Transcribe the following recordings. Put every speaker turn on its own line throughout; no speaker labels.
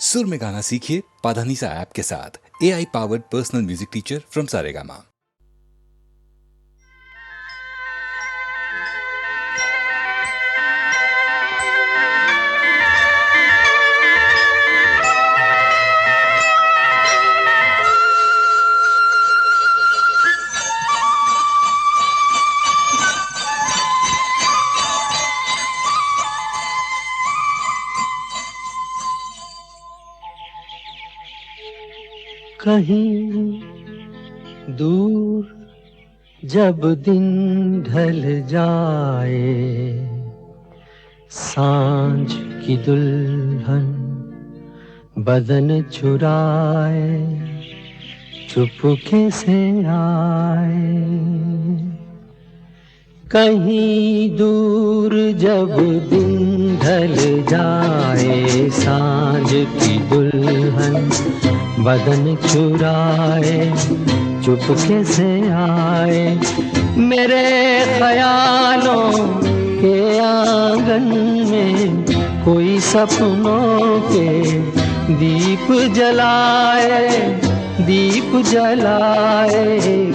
सुर में गाना सीखिए पाधानीसा ऐप के साथ। AI powered personal music teacher from Saregama.
कहीं दूर जब दिन ढल जाए, सांझ की दुल्हन बदन चुराए चुपके से आए। कहीं दूर जब दिन ढल जाए, सांझ की दुल्हन बदन चुराए चुपके से आए। मेरे ख्यालों के आंगन में कोई सपनों के दीप जलाए, दीप जलाए।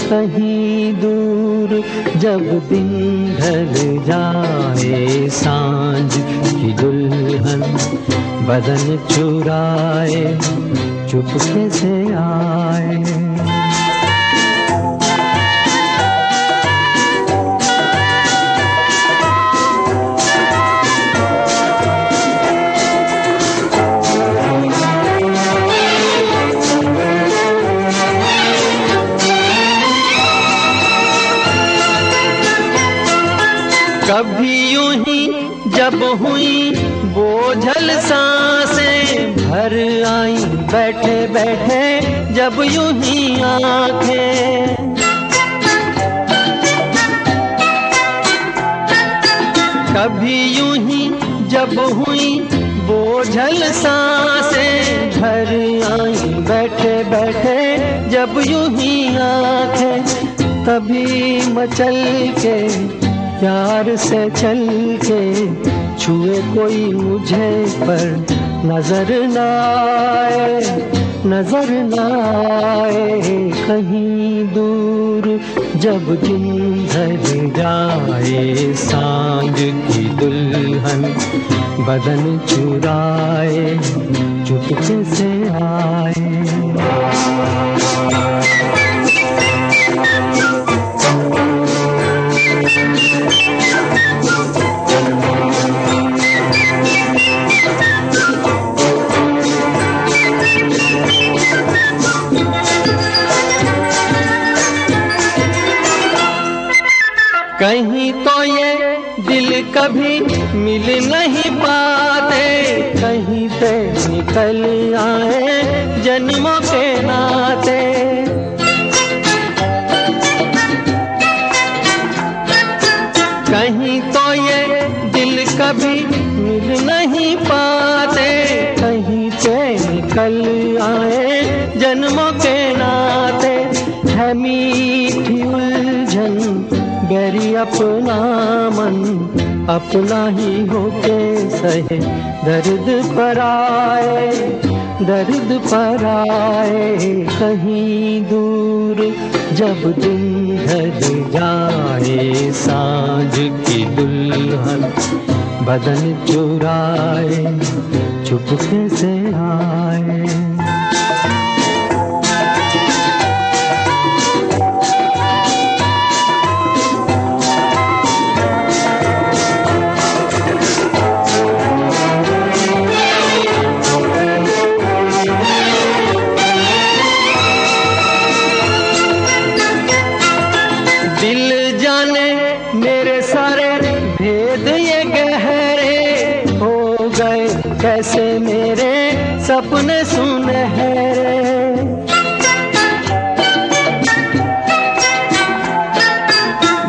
कहीं दूर जब दिन ढल जाए, सांझ की दुल्हन बदन चुराए चुपके से आए। कभी यूं ही जब हुई बोझल सांसें भर आई, बैठे बैठे जब यूं ही आंखें। कभी यूं ही जब हुई बोझल सांसें भर आई, बैठे बैठे जब यूं ही आंखें। तभी मचल के प्यार से चल के छुए कोई मुझे पर नजर न आए, नजर न आए। कहीं दूर जब दिन ढल जाए, सांझ की दुल्हन बदन चुराए चुपके से आए। कहीं तो ये दिल कभी मिल नहीं पाते, कहीं से निकल आए जन्मों के नाते। कहीं तो ये दिल कभी मिल नहीं पाते, कहीं से निकल आए जन्मों के नाते। है मीठी उलझन बैरी अपना मन, अपना ही होके सहे दर्द पर आए, दर्द पर आए। कहीं दूर जब दिन ढल जाए, सांझ की दुल्हन बदन चुराए चुपके से आए। कैसे मेरे सपने सुनहरे,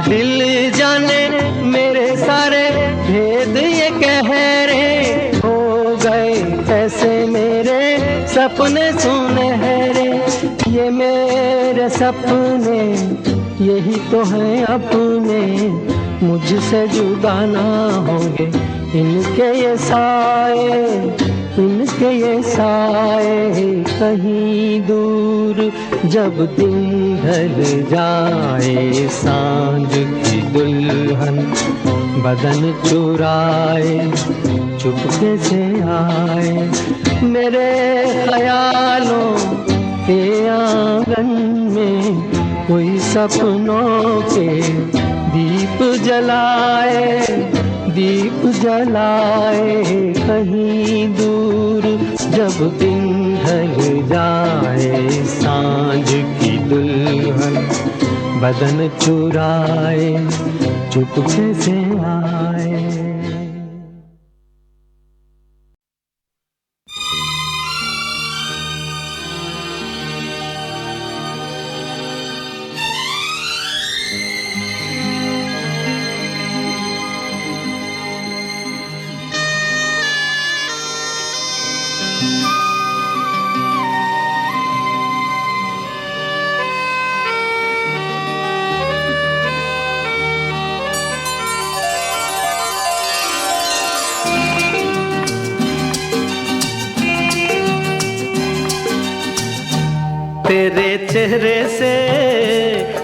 दिल जाने मेरे सारे भेद ये कह रहे हो गए। कैसे मेरे सपने सुनहरे, ये मेरे सपने यही तो हैं अपने, मुझसे जुदा ना होंगे इनके ये साए, इनके ये साए कहीं दूर, जब दिन ढल जाए सांझ की दुल्हन बदन चुराए चुपके से आए, मेरे ख्यालों के आंगन में कोई सपनों के दीप जलाए, दीप जलाए कहीं दूर, जब दिन ढल जाए सांझ की दुल्हन बदन चुराए चुपके से आए।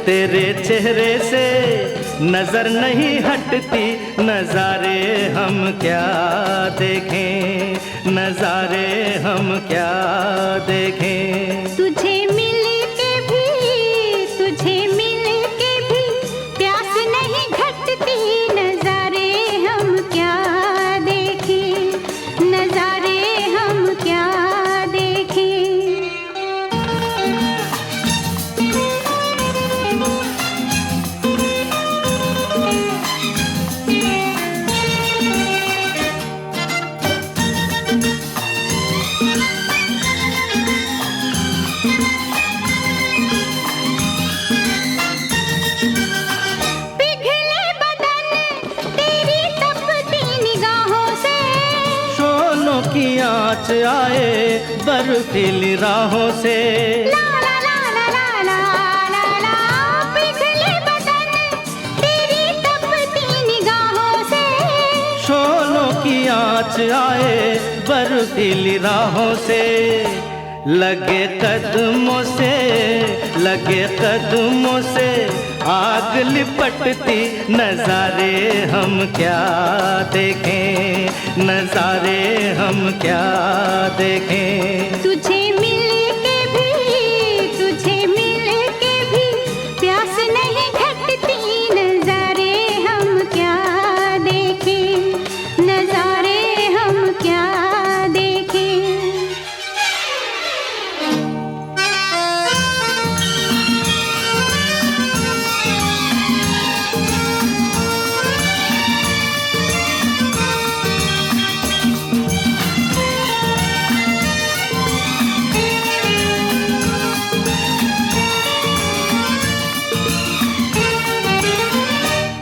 तेरे चेहरे से नजर नहीं हटती, नजारे हम क्या देखें, नजारे हम क्या देखें।
तुझे मिल के भी प्यास नहीं घटती, नजारे हम क्या देखें, नजारे हम क्या देखें।
आँच आए बर्फीली राहों से,
ला ला ला ला ला ला ला ला, पिघले बदन तेरी तपती निगाहों से।
शोलों की आँच आए बर्फीली राहों से, लगे कदमों से आग लिपटती, नजारे हम क्या देखें, नजारे हम क्या देखें।
तुझे मिल के भी प्यास नहीं घटती, नजारे हम क्या देखें, नजारे हम क्या देखें।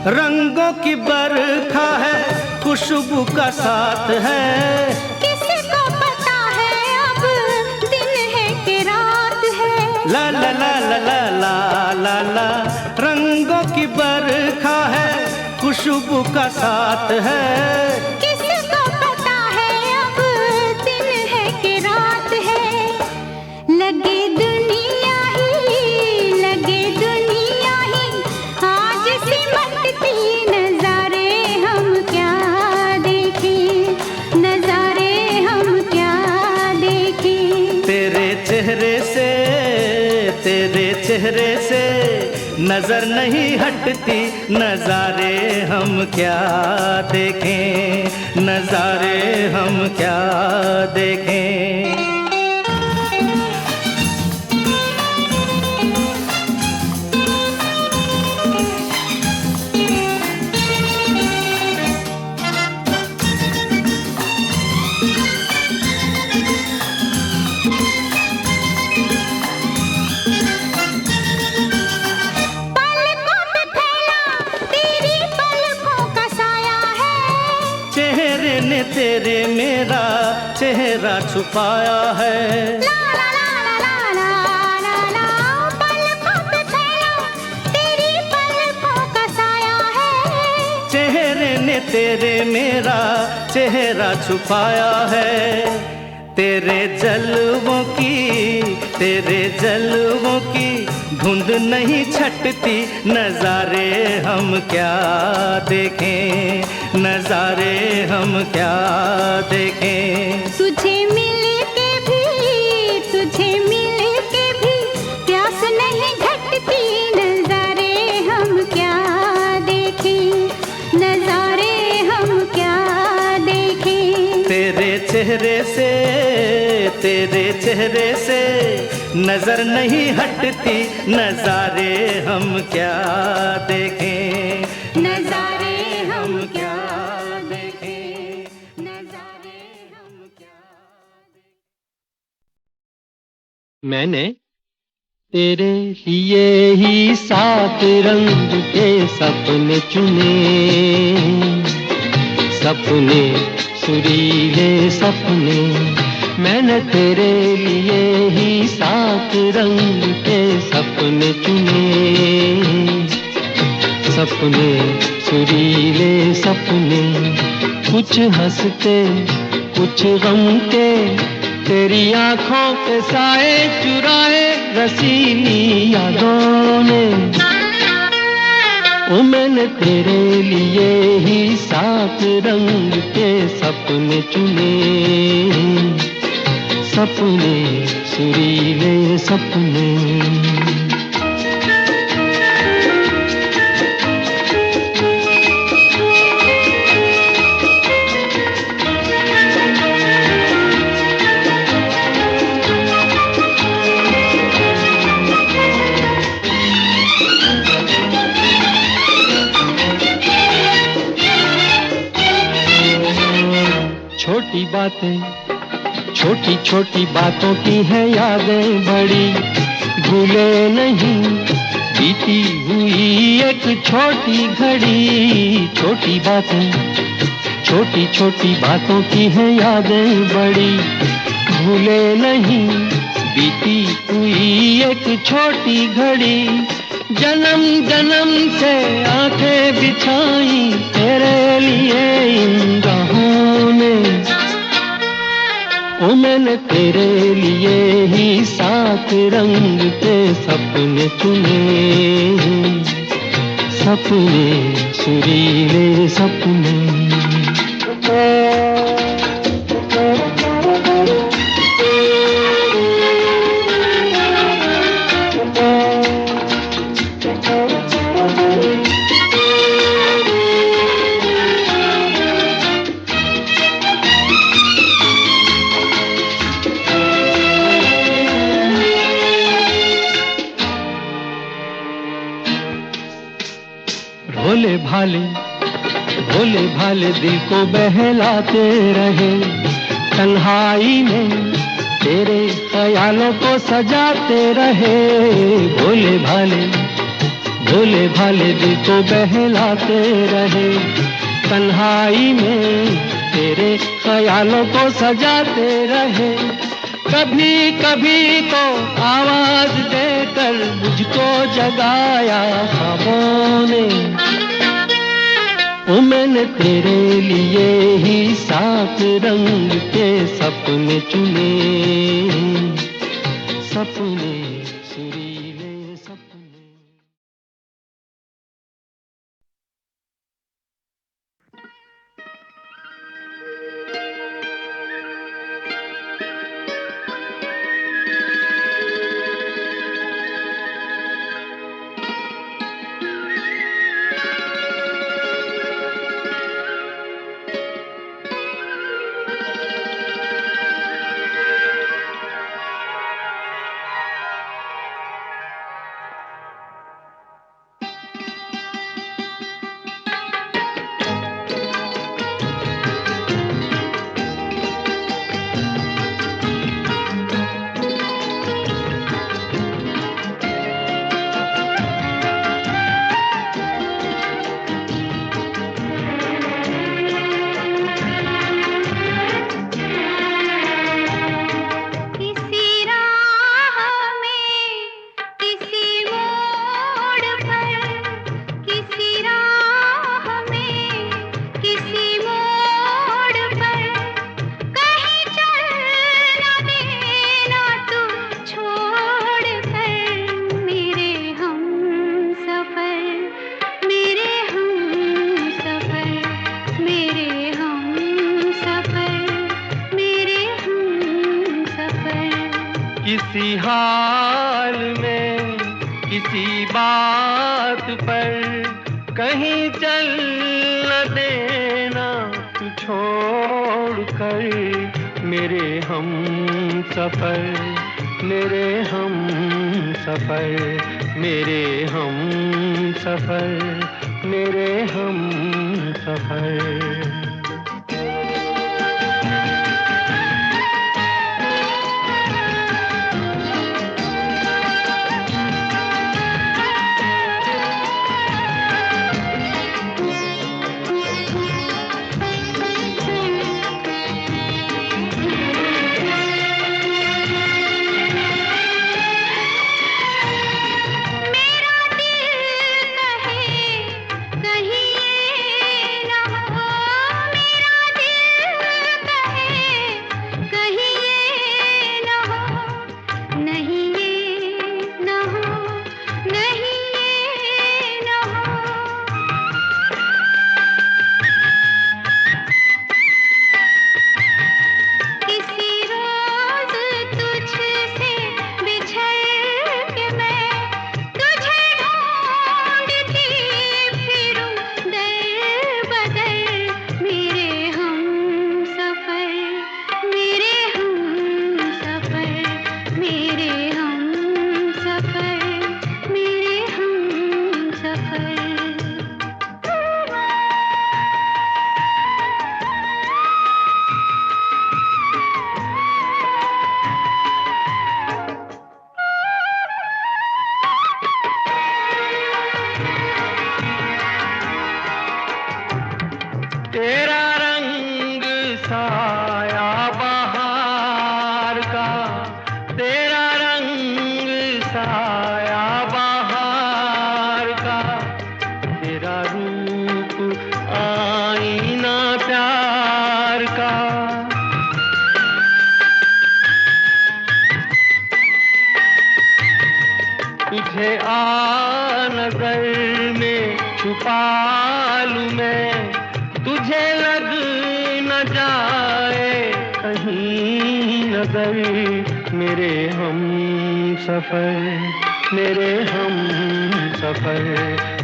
रंगों की बरखा है, खुशबू का साथ है,
किसको पता है अब दिन है कि रात है।
ला ला ला ला ला ला ला ला, रंगों की बरखा है, खुशबू का साथ है,
किसको पता है अब दिन है कि रात है। लगे दुनिया ही आज सिमटती, नजारे हम क्या देखें, नजारे हम क्या देखें।
तेरे चेहरे से नजर नहीं हटती, नजारे हम क्या देखें, नजारे हम क्या देखें। तेरे मेरा चेहरा छुपाया है,
ला ला ला ला ला ला ला, पलकों पे फैला तेरी पलकों का साया है।
चेहरे ने तेरे मेरा चेहरा छुपाया है, तेरे जलवों की धुंध नहीं छटती, नजारे हम क्या देखें, नजारे हम क्या देखें।
तुझे मिल के भी प्यास नहीं घटती, नजारे हम क्या देखें, नजारे हम क्या देखें।
तेरे चेहरे से नजर नहीं हटती, नजारे हम क्या देखें, नजारे हम क्या देखें, नजारे हम क्या देखें।
मैंने तेरे लिए ही 7 रंग के सपने चुने, सपने सुरीले सपने। मैंने तेरे लिए ही 7 रंग के सपने चुने, सपने सुरीले सपने। कुछ हंसते कुछ गम के, तेरी आंखों के साए चुराए रसीली यादों ने। ओ मैंने तेरे लिए ही 7 रंग के सपने चुने, सपने सुरीले सपने। छोटी बातें, छोटी छोटी बातों की है यादें बड़ी, भूले नहीं बीती हुई एक छोटी घड़ी। छोटी बातें, छोटी छोटी बातों की है यादें बड़ी, भूले नहीं बीती हुई एक छोटी घड़ी। जन्म जन्म से आंखें बिछाई तेरे लिए इन राहों ने। ओ मैंने तेरे लिए ही 7 रंग के सपने चुने, सपने सुरीले सपने। भोले भाले दिल को बहलाते रहे, तन्हाई में तेरे ख्यालों को सजाते रहे। भोले भाले दिल को बहलाते रहे, तन्हाई में तेरे ख्यालों को सजाते रहे। कभी कभी तो आवाज देकर मुझको जगाया ख्वाबों ने। ओ मैंने तेरे लिए ही 7 रंग के सपने चुने, सपने सुरीले सपने। किसी हाल में किसी बात पर कहीं चल न देना तू छोड़ कर मेरे हम सफर, मेरे हम सफर, मेरे हम सफर, मेरे हम सफर। तेरा रंग साया बहार का, तेरा रंग साया बहार का, तेरा रूप आईना प्यार का। तुझे आ नजर में छुपा लूं मैं, तुझे लग न जाए कहीं नजर, मेरे हम सफर, मेरे हम सफर,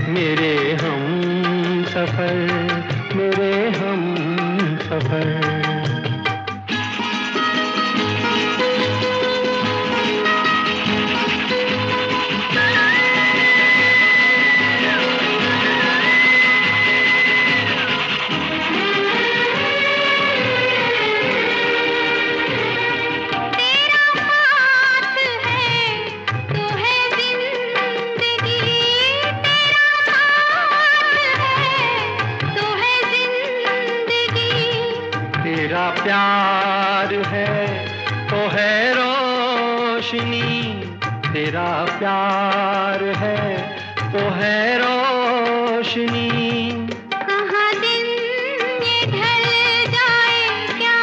मेरे हम सफर, मेरे हम सफर। तेरा प्यार है तो है रोशनी, तेरा प्यार है तो है रोशनी।
कहाँ दिन ये ढल जाए क्या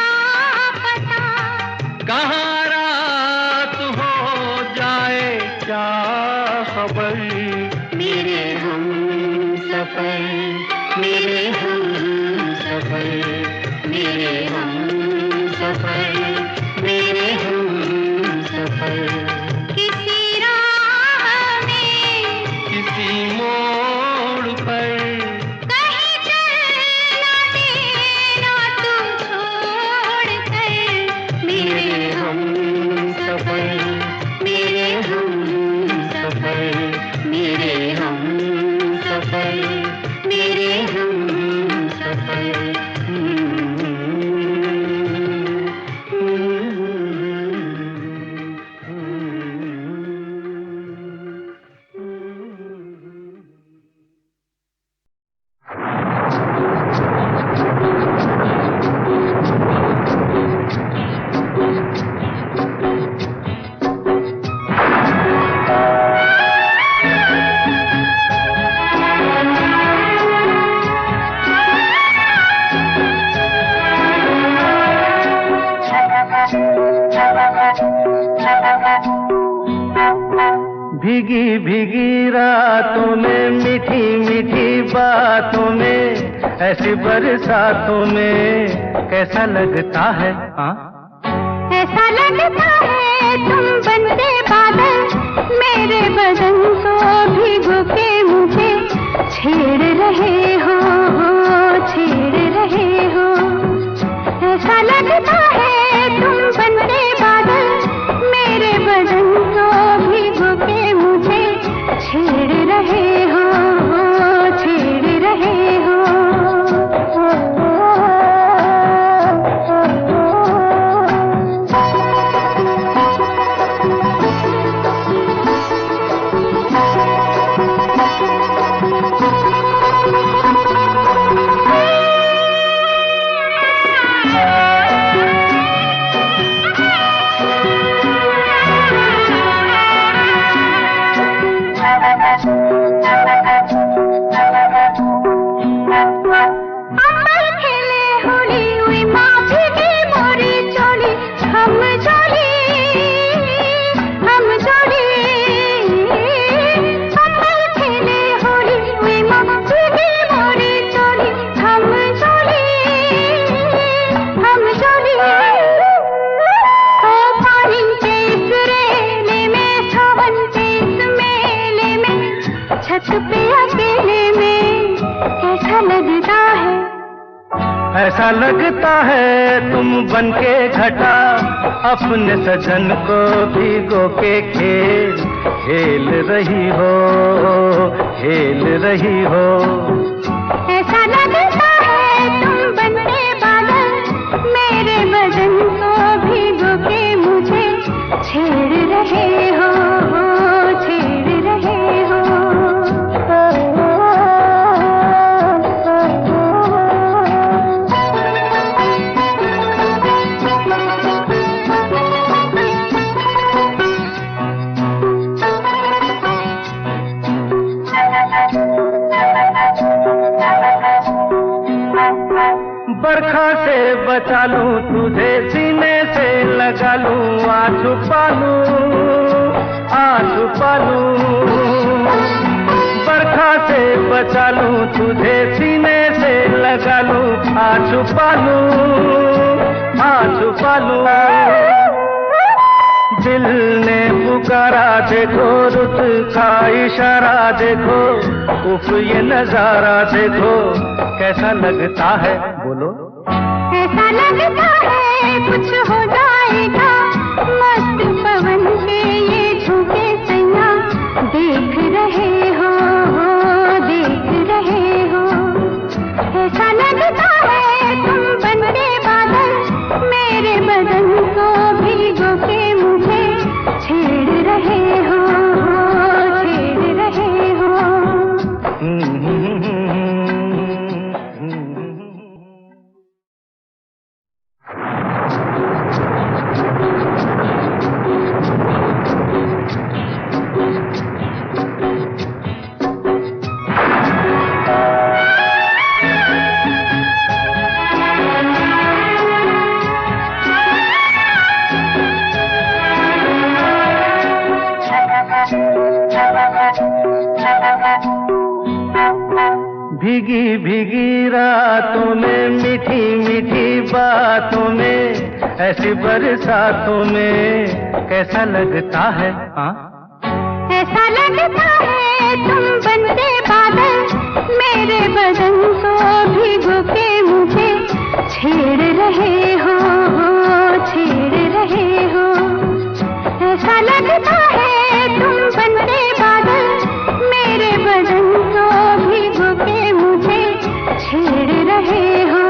पता,
कहाँ रात हो जाए क्या खबर, मेरे हम सफर, मेरे हम सफर, मेरे हम सफर, मेरे हम सफर।
किसी राह में
किसी मोड़ पर
कहीं चल ना देना तू छोड़ कर,
मेरे हम सफर, मेरे हम सफर, मेरे हम सफर, मेरे हम सफर। भीगी भीगी रातों में, मीठी मीठी बातों में, ऐसी बरसातों में कैसा लगता है? हाँ,
ऐसा लगता है तुम बन रहे हो, छेड़ रहे हो। ऐसा लगता है तुम बनते बादल, मेरे बदन को भिगो के मुझे छेड़ रहे हो, छेड़ रहे हो। अमर खेले होली हुई माँ भीगी मोरी चोली, हम जोड़ी, हम जोड़ी। अमर खेले होली हुई माँ भीगी मोरी चोली, हम जोड़ी, हम जोड़ी। ओ पानी के इस रेले में, सावन के इस मेले में, छत पे अकेले में कैसा लगता है।
ऐसा लगता है तुम बनके घटा, अपने सजन को भिगो के खेल खेल रही हो, खेल रही हो।
ऐसा लगता है तुम बनते बादल, मेरे बदन को भिगो के मुझे छेड़ रहे हो, छेड़ रहे हो।
बरखा से बचा लूं तुझे, सीने से लगा लूं, आ छुपा लूं, आ छुपा लूं। बरखा से बचा लूं तुझे, सीने से लगा लूं, आ छुपा लूं, आ छुपा लूं। दिल ने पुकारा देखो, रुत का इशारा देखो, उफ ये नजारा देखो, कैसा लगता है बोलो।
ऐसा लगता है कुछ हो जाएगा, मस्त पवन के ये झोंके सैया देख रहे हो, देख रहे हो। ऐसा लगता है तुम बनते बादल, मेरे बदन को भिगो के मुझे छेड़ रहे हो, छेड़ रहे हो।
भीगी भीगी रातों में, मीठी मीठी बातों में, ऐसी बरसातों में कैसा लगता है। हाँ,
ऐसा लगता है तुम बनते बादल, मेरे बदन को भिगो के मुझे छेड़ रहे हो, छेड़ रहे हो। ऐसा लगता है तुम बनते बादल, मेरे बदन को भिगो के मुझे छेड़ रहे हो,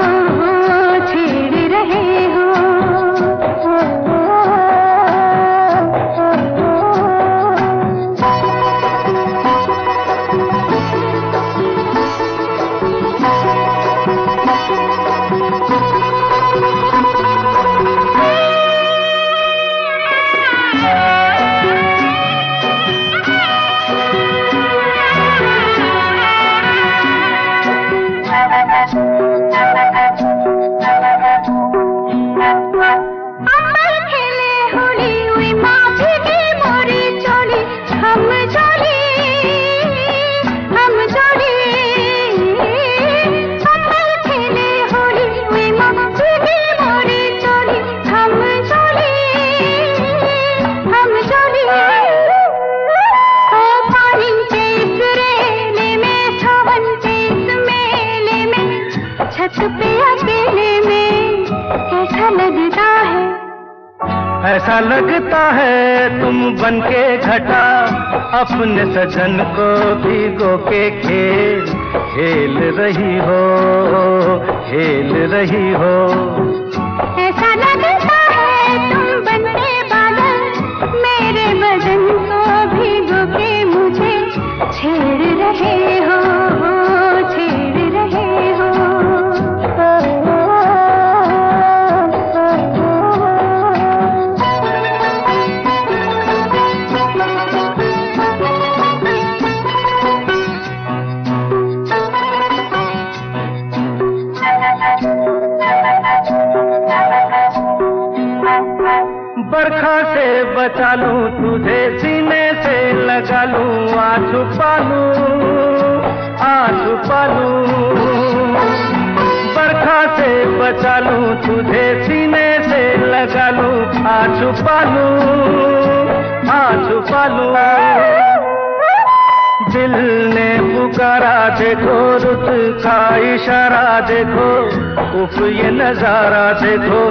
छेड़ रहे हो।
ऐसा लगता है तुम बनके घटा अपने सजन को भिगो के खेल रही हो, खेल रही हो।
ऐसा लगता है तुम बनके बादल मेरे बदन को भिगो के मुझे छेड़ रहे हो, छेड़ रहे हो।
बरखा से बचा लूं तुझे, सीने से लगा लूं, आ छुपा लूं। बरखा से बचा लूं तुझे, सीने से लगा लूं, आ छुपा लूं। दिल ने पुकारा देखो, रुत का इशारा देखो, उफ ये नजारा देखो,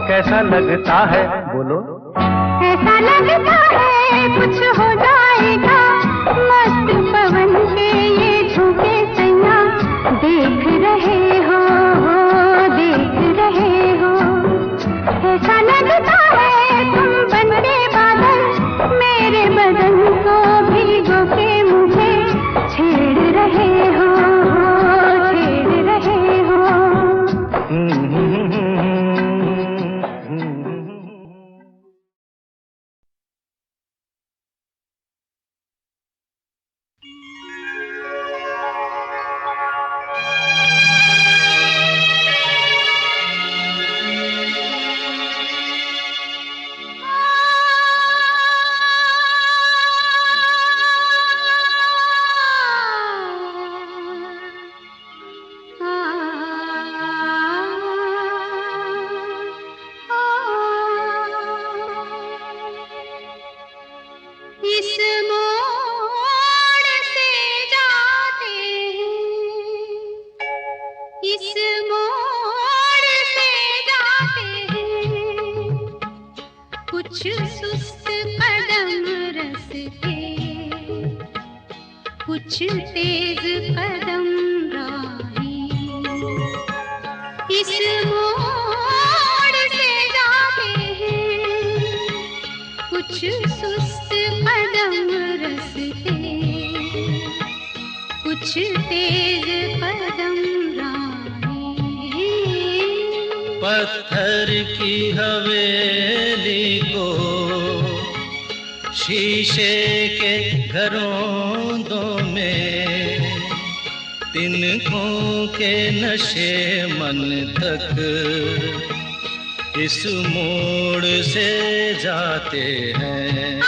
कैसा लगता है बोलो।
ऐसा लगता है कुछ हो जाएगा, मस्त पवन के ये झोंके सैया देख रहे हो, देख रहे हो। ऐसा लगता है तुम बनके बादल मेरे बदन को भिगो के मुझे छेड़ रहे हो, छेड़ रहे हो। इस मोड़ से जाते हैं, इस मोड़ से जाते हैं, कुछ सुस्त कदम रस्ते, कुछ तेज कदम राही। इस मोड़ से जाते हैं, कुछ सुस्त कदम रस्ते, कुछ तेज कदम राही।
पत्थर की हवेली को शीशे के घरों में, तिनकों के नशे मन तक इस मोड़ से जाते हैं।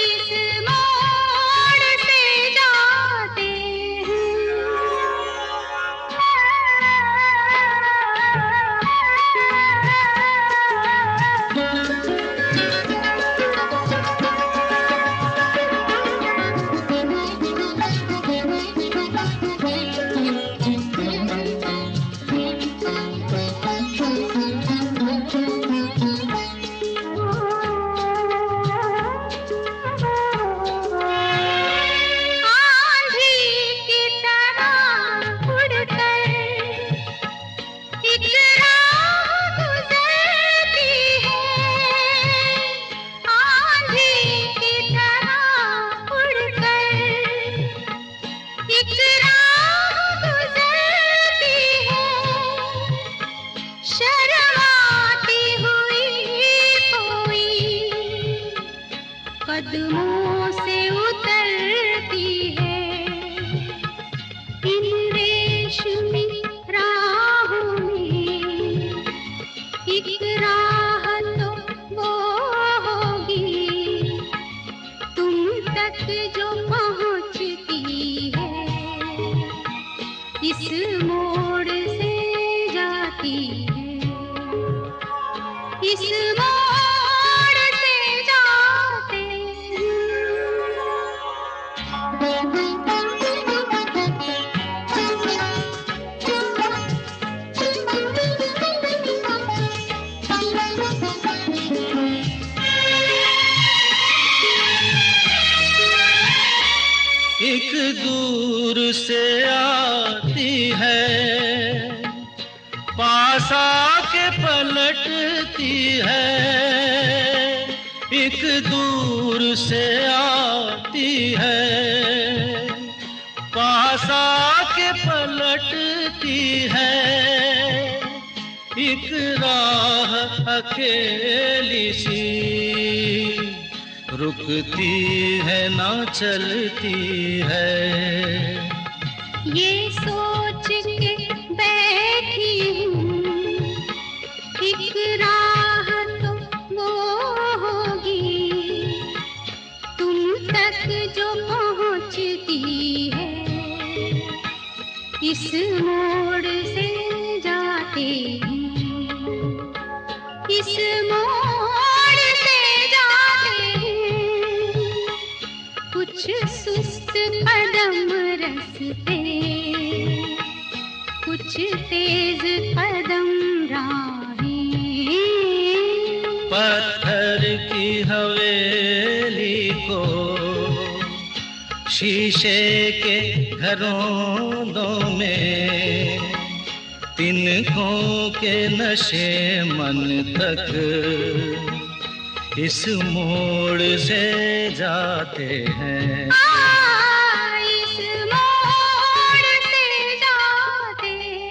इस मोड़ से जाते कदमों से उतरती है इन रेशमी राहों में। एक राह तो वो होगी तुम तक जो पहुंचती है, इस मोड़ से जाती है, इस मोड़ से जाते हैं।
दूर से आती है, पास आके पलटती है। एक दूर से आती है, पास आके पलटती है। एक राह अकेली सी रुकती है ना चलती है।
ये सोच के बैठी हूँ एक राह तो वो होगी तुम तक जो पहुँचती है। इस मोड़ से जाते हैं, इस मोड़ से जाते हैं। कुछ सुस्त कदम रस्ते, कुछ तेज कदम राहें।
पत्थर की हवेली को शीशे के घरों में, तिनकों के नशे मन तक इस मोड़ से जाते हैं।
इस मोड़ से जाते हैं।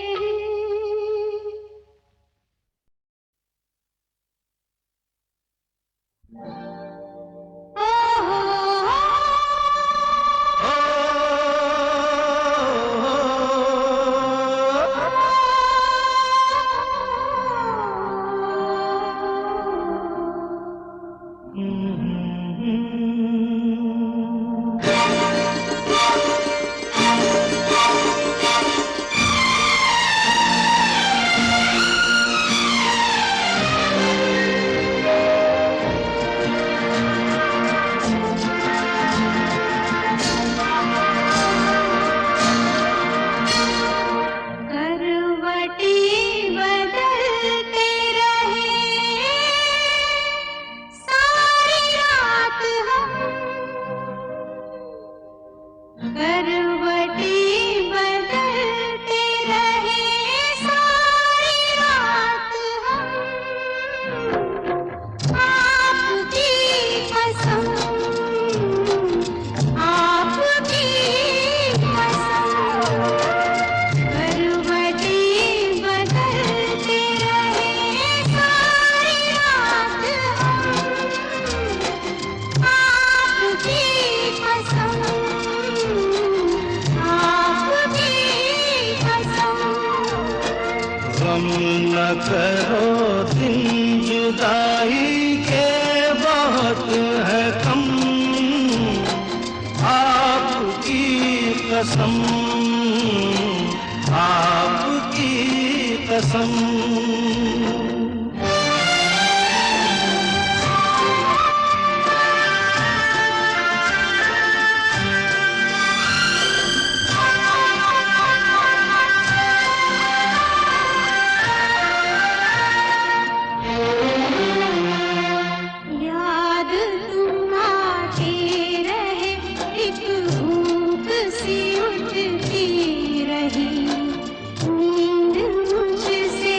करो दिन जुदाई के बहुत है कम, आपकी कसम, आपकी कसम।
नींद मुझसे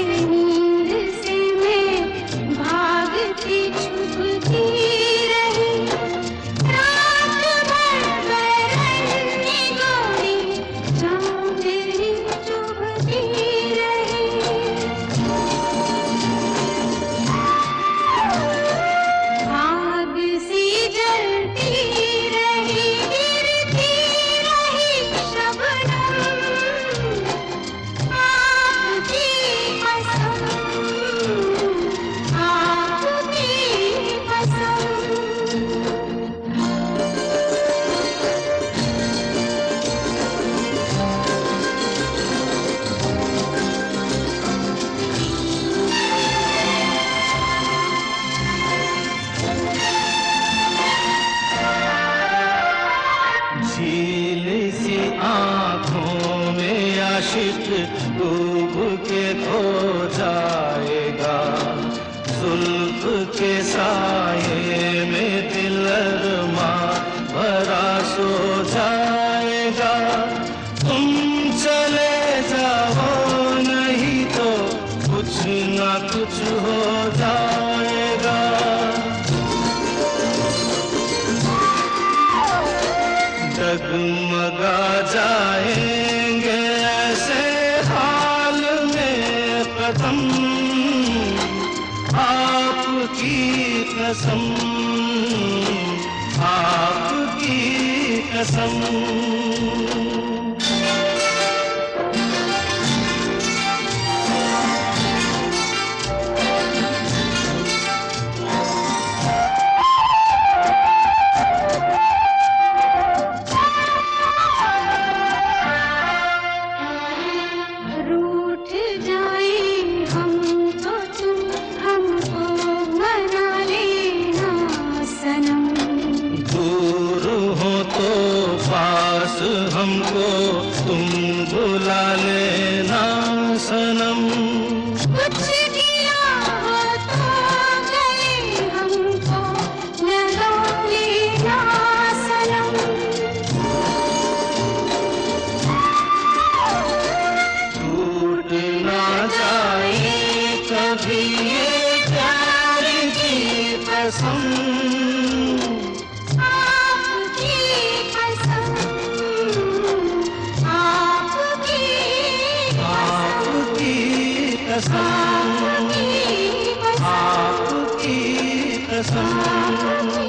कसम, आपकी कसम।
रूठ जाए हम तो तुम हमको मना लेना सनम।
दूर हो तो पास हमको तुम बुला लेना सनम।
कुछ गिला हो तो गले हमको लगा लेना सनम।
टूट ना जाए कभी ये प्यार की कसम,
आपकी कसम, आपकी
आपकी कसम,
कसम,
आपकी कसम।